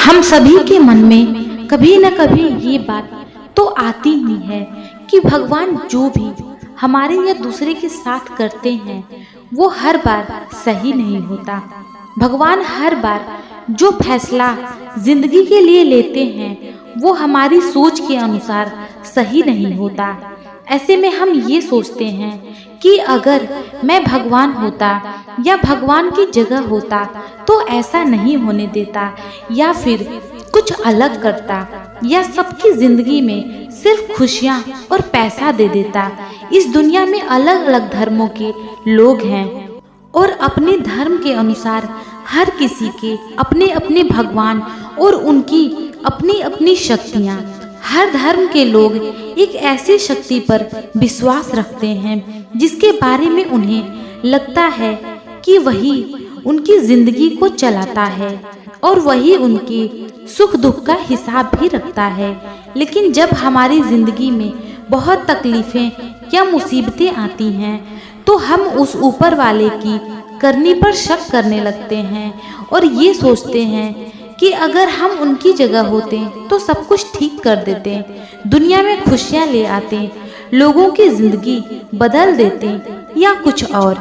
हम सभी के मन में कभी न कभी ये बात तो आती ही है कि भगवान जो भी हमारे या दूसरे के साथ करते हैं वो हर बार सही नहीं होता। भगवान हर बार जो फैसला जिंदगी के लिए लेते हैं वो हमारी सोच के अनुसार सही नहीं होता। ऐसे में हम ये सोचते हैं कि अगर मैं भगवान होता या भगवान की जगह होता तो ऐसा नहीं होने देता, या फिर कुछ अलग करता, या सबकी जिंदगी में सिर्फ खुशियां और पैसा दे देता। इस दुनिया में अलग अलग धर्मों के लोग हैं और अपने धर्म के अनुसार हर किसी के अपने अपने भगवान और उनकी अपनी अपनी शक्तियाँ। हर धर्म के लोग एक ऐसी शक्ति पर विश्वास रखते हैं जिसके बारे में उन्हें लगता है कि वही उनकी जिंदगी को चलाता है और वही उनके सुख दुख का हिसाब भी रखता है। लेकिन जब हमारी जिंदगी में बहुत तकलीफें या मुसीबतें आती हैं तो हम उस ऊपर वाले की करनी पर शक करने लगते हैं और ये सोचते हैं कि अगर हम उनकी जगह होते तो सब कुछ ठीक कर देते, दुनिया में खुशियां ले आते, लोगों की जिंदगी बदल देते या कुछ और।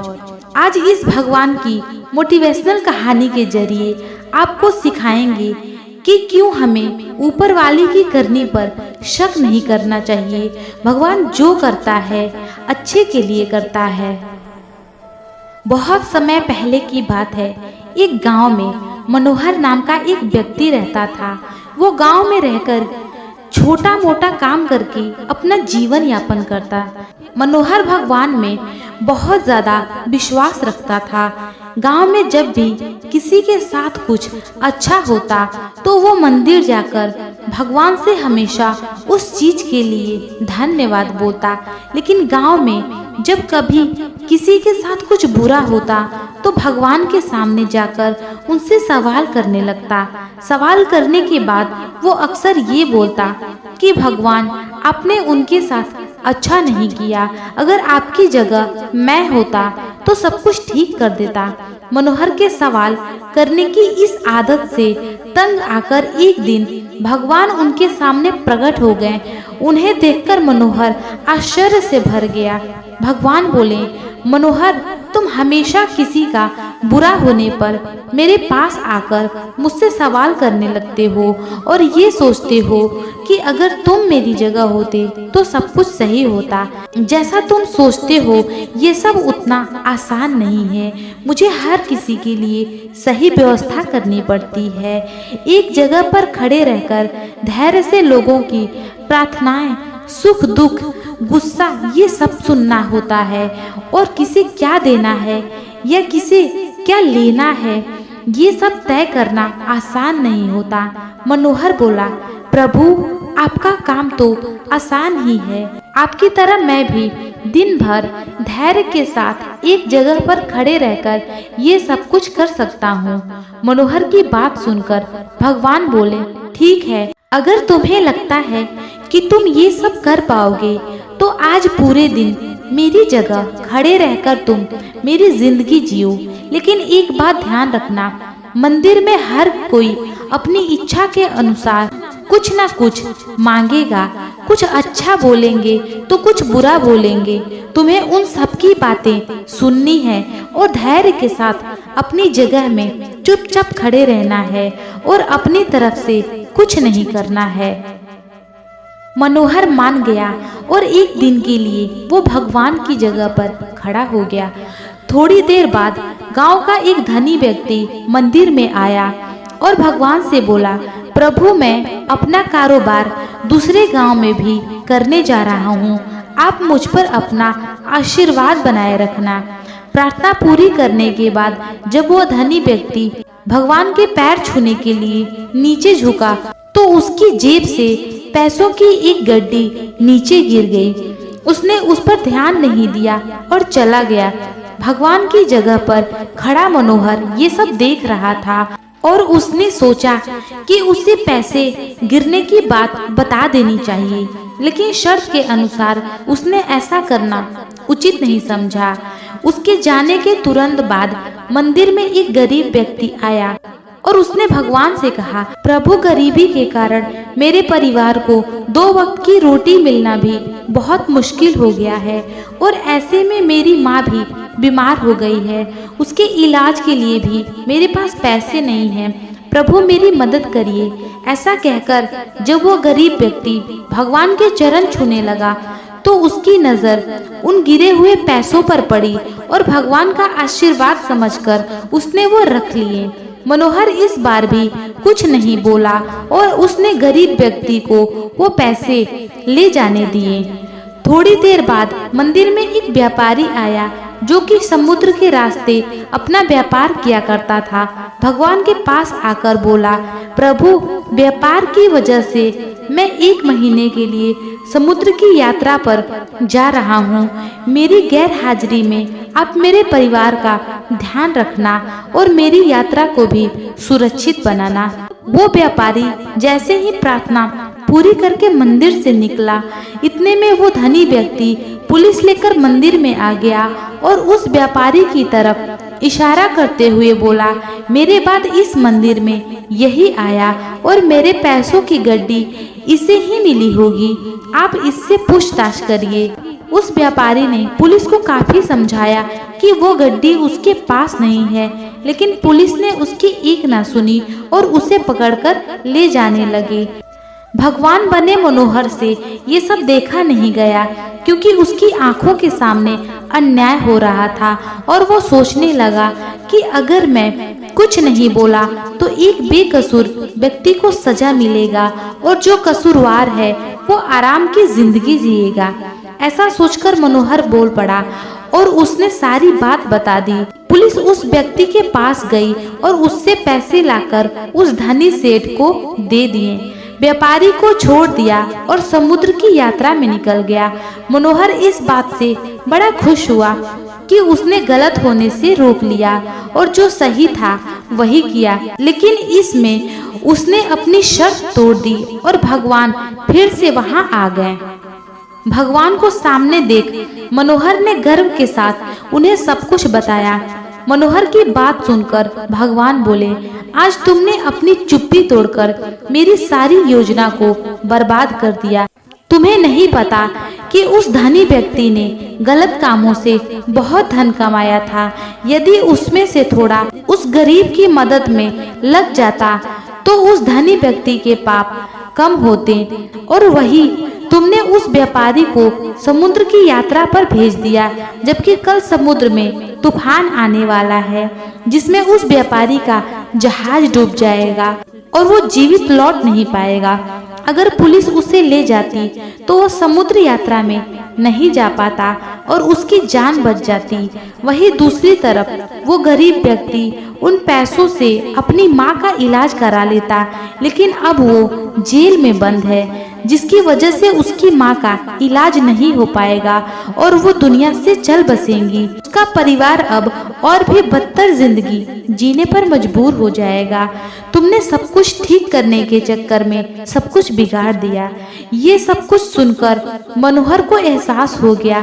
आज इस भगवान की मोटिवेशनल कहानी के जरिए आपको सिखाएंगे कि क्यों हमें ऊपर वाले की करनी पर शक नहीं करना चाहिए। भगवान जो करता है अच्छे के लिए करता है। बहुत समय पहले की बात है। एक गांव में मनोहर नाम का एक व्यक्ति रहता था। वो गांव में रहकर छोटा मोटा काम करके अपना जीवन यापन करता। मनोहर भगवान में बहुत ज्यादा विश्वास रखता था। गांव में जब भी किसी के साथ कुछ अच्छा होता तो वो मंदिर जाकर भगवान से हमेशा उस चीज के लिए धन्यवाद बोलता। लेकिन गांव में जब कभी किसी के साथ कुछ बुरा होता तो भगवान के सामने जाकर उनसे सवाल करने लगता। सवाल करने के बाद वो अक्सर ये बोलता कि भगवान आपने उनके साथ अच्छा नहीं किया, अगर आपकी जगह मैं होता तो सब कुछ ठीक कर देता। मनोहर के सवाल करने की इस आदत से तंग आकर एक दिन भगवान उनके सामने प्रकट हो गए। उन्हें देखकर मनोहर आश्चर्य से भर गया। भगवान बोले, मनोहर तुम हमेशा किसी का बुरा होने पर मेरे पास आकर मुझसे सवाल करने लगते हो और ये सोचते हो कि अगर तुम मेरी जगह होते तो सब कुछ सही होता। जैसा तुम सोचते हो ये सब उतना आसान नहीं है। मुझे हर किसी के लिए सही व्यवस्था करनी पड़ती है। एक जगह पर खड़े रहकर धैर्य से लोगों की प्रार्थनाएं, सुख दुख, गुस्सा ये सब सुनना होता है और किसे क्या देना है या किसे क्या लेना है ये सब तय करना आसान नहीं होता। मनोहर बोला, प्रभु आपका काम तो आसान ही है। आपकी तरह मैं भी दिन भर धैर्य के साथ एक जगह पर खड़े रहकर ये सब कुछ कर सकता हूँ। मनोहर की बात सुनकर भगवान बोले, ठीक है, अगर तुम्हें लगता है कि तुम ये सब कर पाओगे तो आज पूरे दिन मेरी जगह खड़े रहकर तुम मेरी जिंदगी जियो। लेकिन एक बात ध्यान रखना, मंदिर में हर कोई अपनी इच्छा के अनुसार कुछ ना कुछ मांगेगा। कुछ अच्छा बोलेंगे तो कुछ बुरा बोलेंगे। तुम्हें उन सब की बातें सुननी है और धैर्य के साथ अपनी जगह में चुपचाप खड़े रहना है और अपनी तरफ से कुछ नहीं करना है। मनोहर मान गया और एक दिन के लिए वो भगवान की जगह पर खड़ा हो गया। थोड़ी देर बाद गांव का एक धनी व्यक्ति मंदिर में आया और भगवान से बोला, प्रभु मैं अपना कारोबार दूसरे गांव में भी करने जा रहा हूँ। आप मुझ पर अपना आशीर्वाद बनाए रखना। प्रार्थना पूरी करने के बाद जब वो धनी व्यक्ति भगवान के पैर छूने के लिए नीचे झुका तो उसकी जेब से पैसों की एक गड्डी नीचे गिर गई। उसने उस पर ध्यान नहीं दिया और चला गया। भगवान की जगह पर खड़ा मनोहर ये सब देख रहा था और उसने सोचा कि उसे पैसे गिरने की बात बता देनी चाहिए, लेकिन शर्त के अनुसार उसने ऐसा करना उचित नहीं समझा। उसके जाने के तुरंत बाद मंदिर में एक गरीब व्यक्ति आया और उसने भगवान से कहा, प्रभु गरीबी के कारण मेरे परिवार को 2 वक्त की रोटी मिलना भी बहुत मुश्किल हो गया है और ऐसे में मेरी माँ भी बीमार हो गई है। उसके इलाज के लिए भी मेरे पास पैसे नहीं हैं। प्रभु मेरी मदद करिए। ऐसा कहकर जब वो गरीब व्यक्ति भगवान के चरण छूने लगा तो उसकी नजर उन गिरे हुए पैसों पर पड़ी और भगवान का आशीर्वाद समझकर उसने वो रख लिए। मनोहर इस बार भी कुछ नहीं बोला और उसने गरीब व्यक्ति को वो पैसे ले जाने दिए। थोड़ी देर बाद मंदिर में एक व्यापारी आया जो कि समुद्र के रास्ते अपना व्यापार किया करता था। भगवान के पास आकर बोला, प्रभु व्यापार की वजह से मैं 1 महीने के लिए समुद्र की यात्रा पर जा रहा हूँ। मेरी गैर हाजिरी में आप मेरे परिवार का ध्यान रखना और मेरी यात्रा को भी सुरक्षित बनाना। वो व्यापारी जैसे ही प्रार्थना पूरी करके मंदिर से निकला, इतने में वो धनी व्यक्ति पुलिस लेकर मंदिर में आ गया और उस व्यापारी की तरफ इशारा करते हुए बोला, मेरे बाद इस मंदिर में यही आया और मेरे पैसों की गड्डी इसे ही मिली होगी, आप इससे पूछताछ करिए। उस व्यापारी ने पुलिस को काफी समझाया कि वो गड्डी उसके पास नहीं है, लेकिन पुलिस ने उसकी एक ना सुनी और उसे पकड़कर ले जाने लगे। भगवान बने मनोहर से ये सब देखा नहीं गया क्योंकि उसकी आंखों के सामने अन्याय हो रहा था और वो सोचने लगा कि अगर मैं कुछ नहीं बोला तो एक बेकसूर व्यक्ति को सजा मिलेगा और जो कसूरवार है वो आराम की जिंदगी जिएगा। ऐसा सोचकर मनोहर बोल पड़ा और उसने सारी बात बता दी। पुलिस उस व्यक्ति के पास गई और उससे पैसे लाकर उस धनी सेठ को दे दिए। व्यापारी को छोड़ दिया और समुद्र की यात्रा में निकल गया। मनोहर इस बात से बड़ा खुश हुआ कि उसने गलत होने से रोक लिया और जो सही था वही किया, लेकिन इसमें उसने अपनी शर्त तोड़ दी और भगवान फिर से वहां आ गए। भगवान को सामने देख मनोहर ने गर्व के साथ उन्हें सब कुछ बताया। मनोहर की बात सुनकर भगवान बोले, आज तुमने अपनी चुप्पी तोड़कर मेरी सारी योजना को बर्बाद कर दिया। तुम्हें नहीं पता कि उस धनी व्यक्ति ने गलत कामों से बहुत धन कमाया था। यदि उसमें से थोड़ा उस गरीब की मदद में लग जाता तो उस धनी व्यक्ति के पाप कम होते। और वही तुमने उस व्यापारी को समुद्र की यात्रा पर भेज दिया, जबकि कल समुद्र में तूफान आने वाला है जिसमें उस व्यापारी का जहाज डूब जाएगा और वो जीवित लौट नहीं पाएगा। अगर पुलिस उसे ले जाती तो वो समुद्र यात्रा में नहीं जा पाता और उसकी जान बच जाती। वहीं दूसरी तरफ वो गरीब व्यक्ति उन पैसों से अपनी माँ का इलाज करा लेता, लेकिन अब वो जेल में बंद है जिसकी वजह से उसकी माँ का इलाज नहीं हो पाएगा और वो दुनिया से चल बसेंगी। उसका परिवार अब और भी बदतर जिंदगी जीने पर मजबूर हो जाएगा। तुमने सब कुछ ठीक करने के चक्कर में सब कुछ बिगाड़ दिया। ये सब कुछ सुनकर मनोहर को एहसास हो गया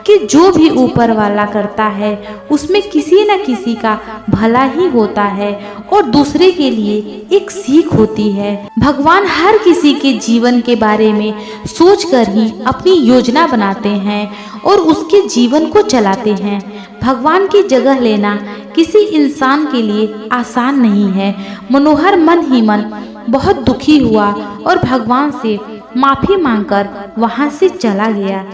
कि जो भी ऊपर वाला करता है उसमें किसी न किसी का भला ही होता है और दूसरे के लिए एक सीख होती है। भगवान हर किसी के जीवन के बारे में सोचकर ही अपनी योजना बनाते हैं और उसके जीवन को चलाते हैं। भगवान की जगह लेना किसी इंसान के लिए आसान नहीं है। मनोहर मन ही मन बहुत दुखी हुआ और भगवान से माफी मांगकर वहां से चला गया।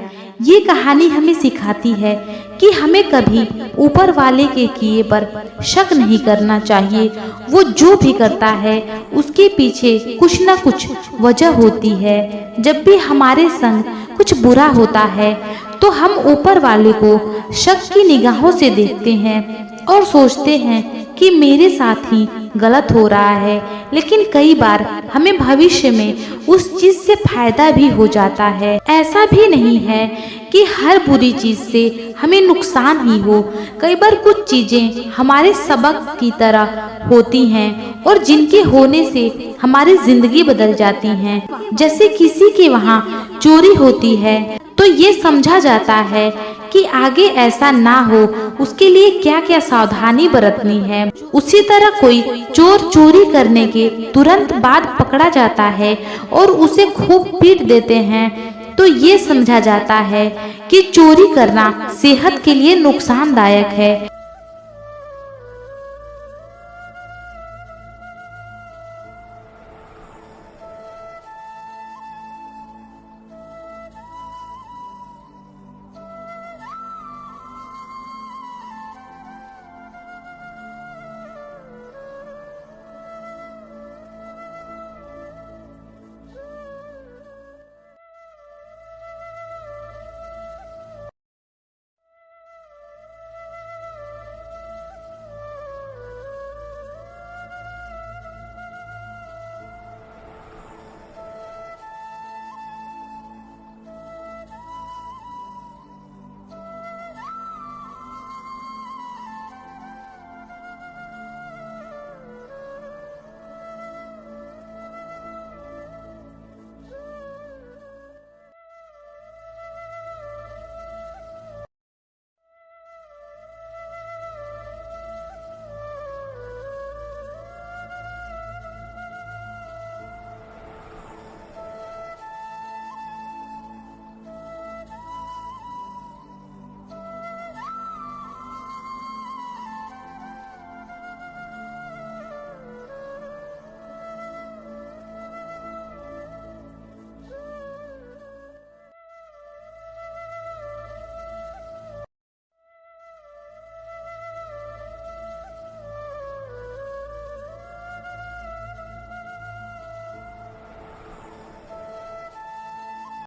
ये कहानी हमें सिखाती है कि हमें कभी ऊपर वाले के किए पर शक नहीं करना चाहिए। वो जो भी करता है उसके पीछे कुछ न कुछ वजह होती है। जब भी हमारे संग कुछ बुरा होता है तो हम ऊपर वाले को शक की निगाहों से देखते हैं और सोचते हैं कि मेरे साथ ही गलत हो रहा है, लेकिन कई बार हमें भविष्य में उस चीज से फायदा भी हो जाता है। ऐसा भी नहीं है कि हर बुरी चीज से हमें नुकसान ही हो। कई बार कुछ चीजें हमारे सबक की तरह होती हैं और जिनके होने से हमारी जिंदगी बदल जाती हैं। जैसे किसी के वहाँ चोरी होती है तो ये समझा जाता है कि आगे ऐसा ना हो, उसके लिए क्या क्या सावधानी बरतनी है। उसी तरह कोई चोर चोरी करने के तुरंत बाद पकड़ा जाता है और उसे खूब पीट देते हैं तो ये समझा जाता है कि चोरी करना सेहत के लिए नुकसानदायक है।